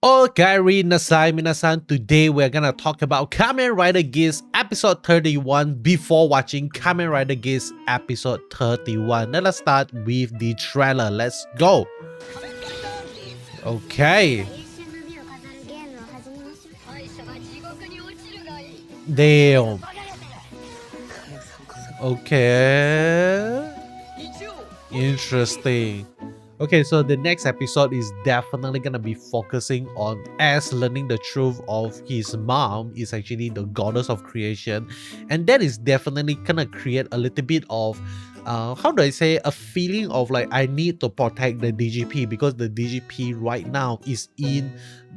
Okay, minasan. Today we're gonna talk about Kamen Rider Geats episode 31 before watching Kamen Rider Geats episode 31. Let us start with the trailer. Let's go. Okay. Damn. Okay. Interesting. Okay, so the next episode is definitely gonna be focusing on Ash learning the truth of his mom is actually the goddess of creation, and that is definitely gonna create a little bit of how do I say, a feeling of like I need to protect the DGP because the DGP right now is in,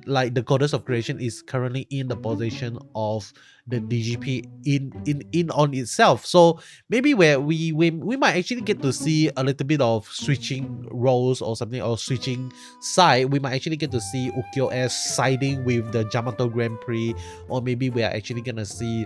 like, the goddess of creation is currently in the possession of the DGP in on itself. So maybe where we might actually get to see a little bit of switching roles or something, or switching side. We might actually get to see Ukyo S siding with the Jyamato Grand Prix, or maybe we are actually gonna see,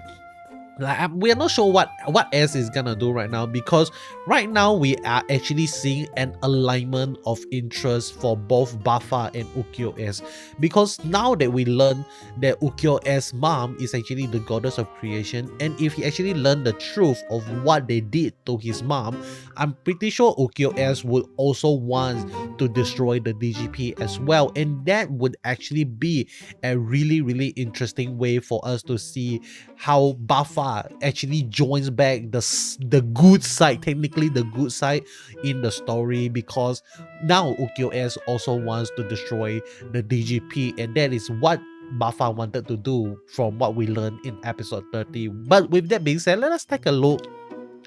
like, we are not sure what S is gonna do right now, because right now we are actually seeing an alignment of interest for both Buffa and Ukyo S, because now that we learn that Ukyo S mom is actually the goddess of creation, and if he actually learned the truth of what they did to his mom, I'm pretty sure Ukyo S would also want to destroy the DGP as well, and that would actually be a really interesting way for us to see how Buffa actually joins back the good side, technically the good side in the story, because now Ukyo S also wants to destroy the DGP, and that is what Buffa wanted to do from what we learned in episode 30. But with that being said, let us take a look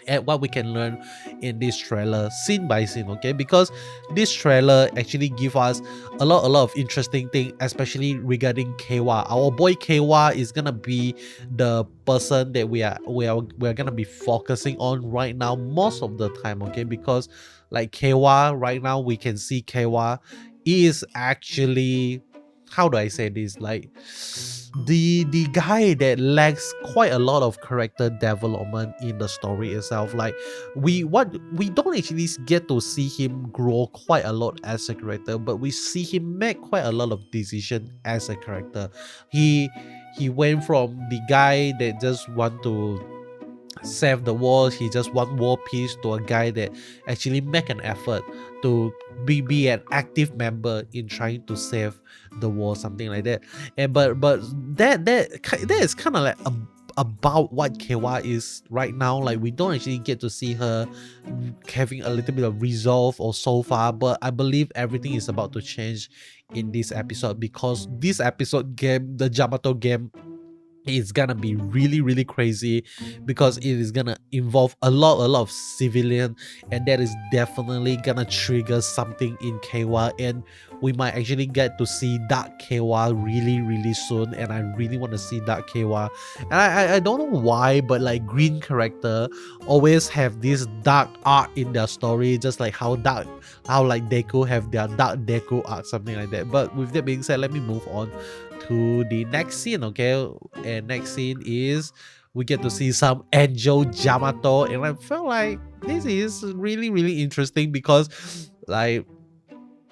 at what we can learn in this trailer scene by scene, okay? Because this trailer actually give us a lot of interesting thing, especially regarding Keiwa. Our boy Keiwa is gonna be the person that we're gonna be focusing on right now most of the time, okay? Because like Keiwa right now, we can see Keiwa is actually, how do I say this, like the guy that lacks quite a lot of character development in the story itself. Like we don't actually get to see him grow quite a lot as a character, but we see him make quite a lot of decision as a character. He went from the guy that just want to save the world, he just want world peace, to a guy that actually make an effort to be an active member in trying to save the world, something like that. And but that is kind of like about what Keiwa is right now. Like we don't actually get to see her having a little bit of resolve or so far, but I believe everything is about to change in this episode, because this episode game, the Jyamato game, is gonna be really crazy, because it is gonna involve a lot of civilian, and that is definitely gonna trigger something in Keiwa, and we might actually get to see Dark Keiwa really soon, and I really want to see Dark Keiwa. And I don't know why, but like green character always have this dark arc in their story, just like how like Deku have their dark Deku arc, something like that. But with that being said, let me move on to the next scene, okay? And next scene is we get to see some Angel Jyamato, and I felt like this is really interesting, because like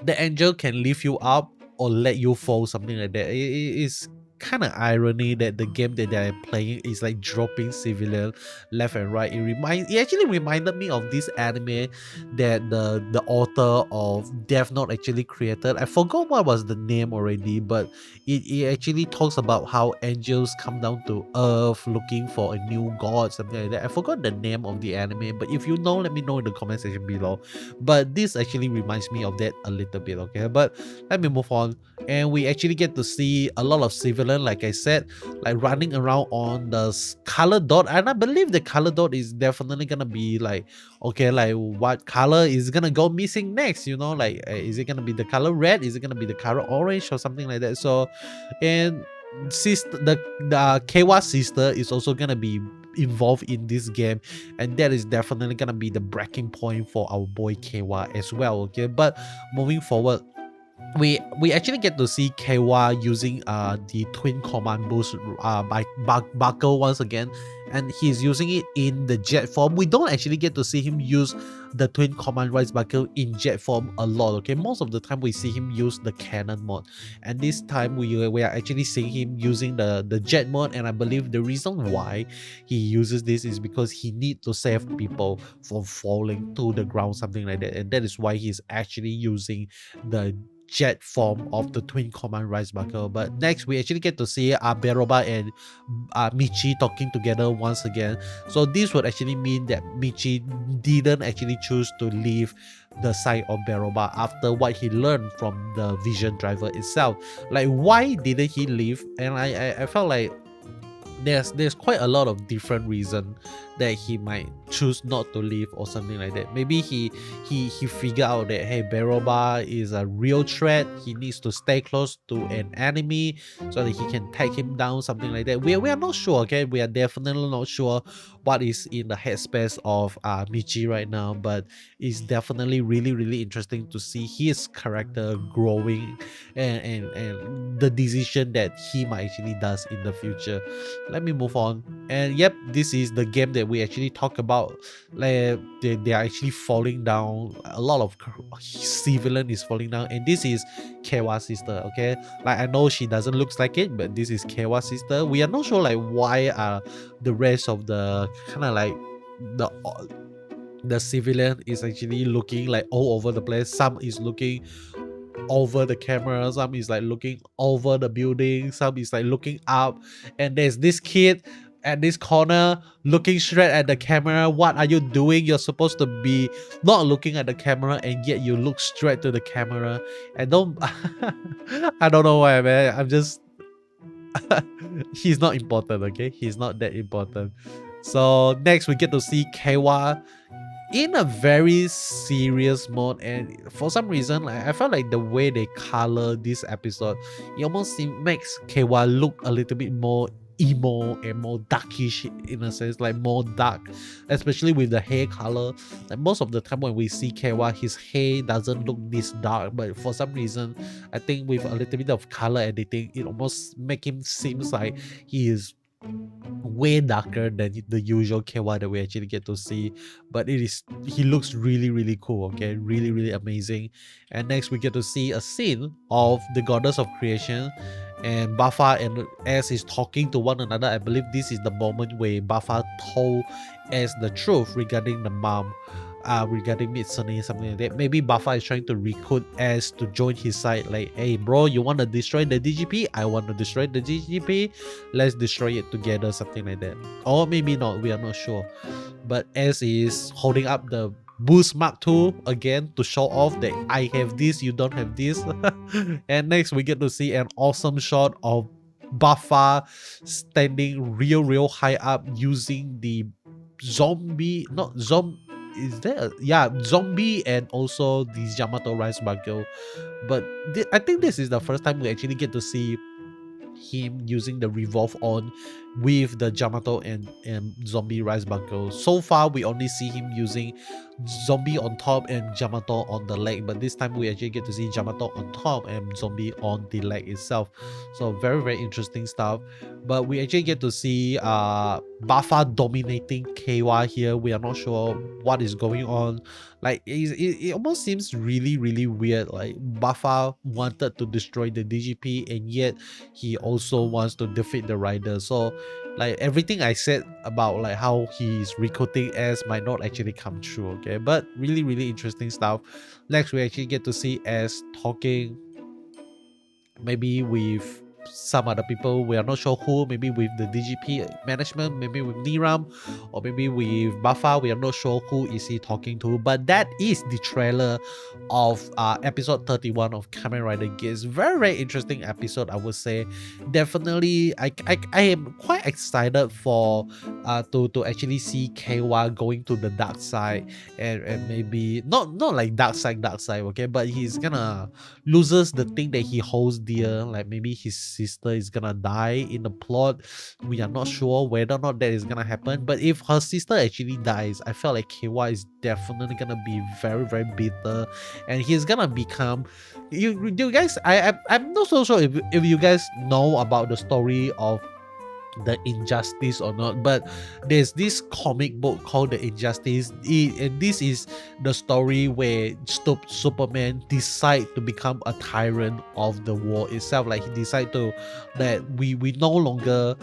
the angel can lift you up or let you fall, something like that. It is kind of irony that the game that they're playing is like dropping civilian left and right. It actually reminded me of this anime that the author of Death Note actually created. I forgot what was the name already, but it actually talks about how angels come down to earth looking for a new god, something like that. I forgot the name of the anime, but if you know, let me know in the comment section below. But this actually reminds me of that a little bit, okay? But let me move on, and we actually get to see a lot of civilian, like I said, like running around on the color dot, and I believe the color dot is definitely gonna be like, okay, like what color is gonna go missing next, you know? Like is it gonna be the color red, is it gonna be the color orange, or something like that? So, and sister, the Keiwa sister is also gonna be involved in this game, and that is definitely gonna be the breaking point for our boy Keiwa as well, okay? But moving forward, we actually get to see Keiwa using the twin command boost by buckle once again, and he's using it in the jet form. We don't actually get to see him use the twin command rise buckle in jet form a lot. Okay, most of the time we see him use the cannon mode, and this time we are actually seeing him using the jet mode. And I believe the reason why he uses this is because he needs to save people from falling to the ground, something like that, and that is why he's actually using the jet form of the twin command rise buckle. But next we actually get to see Beroba and Michi talking together once again. So this would actually mean that Michi didn't actually choose to leave the side of Beroba after what he learned from the vision driver itself. Like, why didn't he leave? And I felt like there's quite a lot of different reasons that he might choose not to leave or something like that. Maybe he figured out that, hey, Beroba is a real threat. He needs to stay close to an enemy so that he can take him down, something like that. We are not sure, okay? We are definitely not sure what is in the headspace of Michi right now, but it's definitely really interesting to see his character growing and the decision that he might actually does in the future. Let me move on. And yep, this is the game that we actually talk about. Like they are actually falling down. A lot of civilian is falling down, and this is Keiwa's sister. Okay, like I know she doesn't looks like it, but this is Keiwa's sister. We are not sure like why the rest of the kind of like the civilian is actually looking like all over the place. Some is looking over the camera, some is like looking over the building, some is like looking up, and there's this kid at this corner looking straight at the camera. What are you doing? You're supposed to be not looking at the camera, and yet you look straight to the camera. And don't I don't know why, man. I'm just he's not important, okay? He's not that important. So next we get to see Keiwa in a very serious mode, and for some reason like, I felt like the way they color this episode, it almost makes Keiwa look a little bit more emo and more darkish in a sense, like more dark, especially with the hair color. Like most of the time when we see Keiwa, his hair doesn't look this dark, but for some reason I think with a little bit of color editing, it almost make him seems like he is way darker than the usual Keiwa that we actually get to see. But he looks really cool, okay, really amazing. And next we get to see a scene of the goddess of creation, and Buffa and S is talking to one another. I believe this is the moment where Buffa told S the truth regarding the mom, regarding Mitsune, something like that. Maybe Buffa is trying to recruit S to join his side. Like, hey bro, you want to destroy the DGP? I want to destroy the DGP. Let's destroy it together, something like that. Or maybe not, we are not sure. But S is holding up the Boost Mark II again to show off that I have this, you don't have this. And next we get to see an awesome shot of Buffa standing real high up using the zombie, not zombie, is there zombie and also the Yamato Rise Buckle. But I think this is the first time we actually get to see him using the revolve on with the Yamato and zombie Rise Buckle. So far we only see him using zombie on top and Yamato on the leg, but this time we actually get to see Yamato on top and zombie on the leg itself. So very interesting stuff. But we actually get to see Buffa dominating Keiwa here. We are not sure what is going on. Like it almost seems really weird. Like Buffa wanted to destroy the DGP, and yet he also wants to defeat the rider. So like everything I said about like how he's recruiting S might not actually come true, okay? But really interesting stuff. Next we actually get to see S talking maybe with some other people, we are not sure who, maybe with the DGP management, maybe with Niram, or maybe with Buffa. We are not sure who is he talking to, but that is the trailer of episode 31 of Kamen Rider Geats. Very interesting episode, I would say. Definitely I am quite excited for to actually see Keiwa going to the dark side, and maybe not like dark side, okay, but he's gonna loses the thing that he holds dear. Like maybe his sister is gonna die in the plot. We are not sure whether or not that is gonna happen, but if her sister actually dies, I felt like Keiwa is definitely gonna be very bitter, and he's gonna become you guys, I'm not so sure if you guys know about the story of the injustice or not, but there's this comic book called The Injustice, and this is the story where Superman decide to become a tyrant of the war itself. Like he decide to that we no longer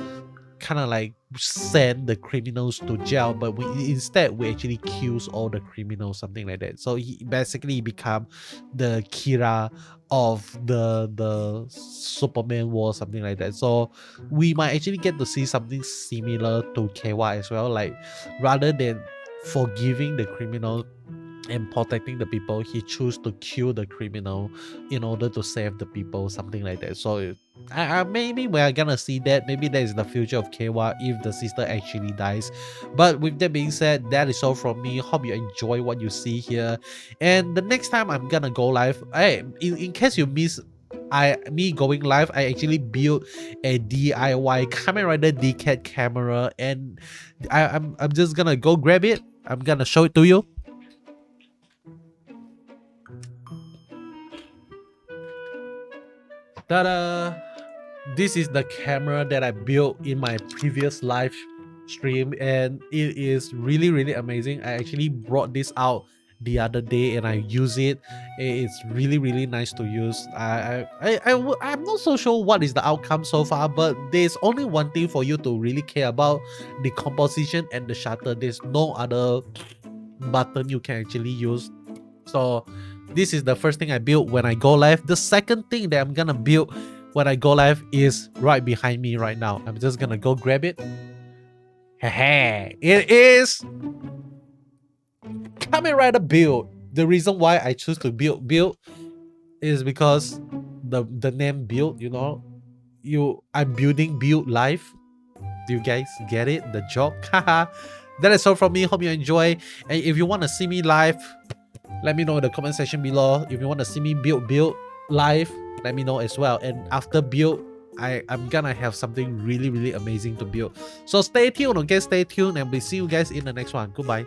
kind of like send the criminals to jail, but we actually kills all the criminals, something like that. So he basically become the Kira of the Superman war, something like that. So we might actually get to see something similar to Keiwa as well. Like rather than forgiving the criminal and protecting the people, he chose to kill the criminal in order to save the people, something like that. So maybe we're gonna see that. Maybe that is the future of Keiwa if the sister actually dies. But with that being said, that is all from me. Hope you enjoy what you see here, and the next time I'm gonna go live, hey, in case you miss me going live, I actually built a DIY Kamen Rider DCAT camera, and I'm just gonna go grab it. I'm gonna show it to you. Ta-da! This is the camera that I built in my previous live stream, and it is really amazing. I actually brought this out the other day and I use it. It's really nice to use. I'm not so sure what is the outcome so far, but there's only one thing for you to really care about: the composition and the shutter. There's no other button you can actually use. So this is the first thing I built when I go live. The second thing that I'm gonna build when I go live is right behind me right now. I'm just gonna go grab it. It is Kamen Rider build. The reason why I choose to build is because the name build, you know, I'm building build life. Do you guys get it? The joke? That is all from me. Hope you enjoy. And if you want to see me live, let me know in the comment section below. If you want to see me build live, let me know as well. And after build, I'm gonna have something really amazing to build. So stay tuned, okay? Stay tuned, and we'll see you guys in the next one. Goodbye.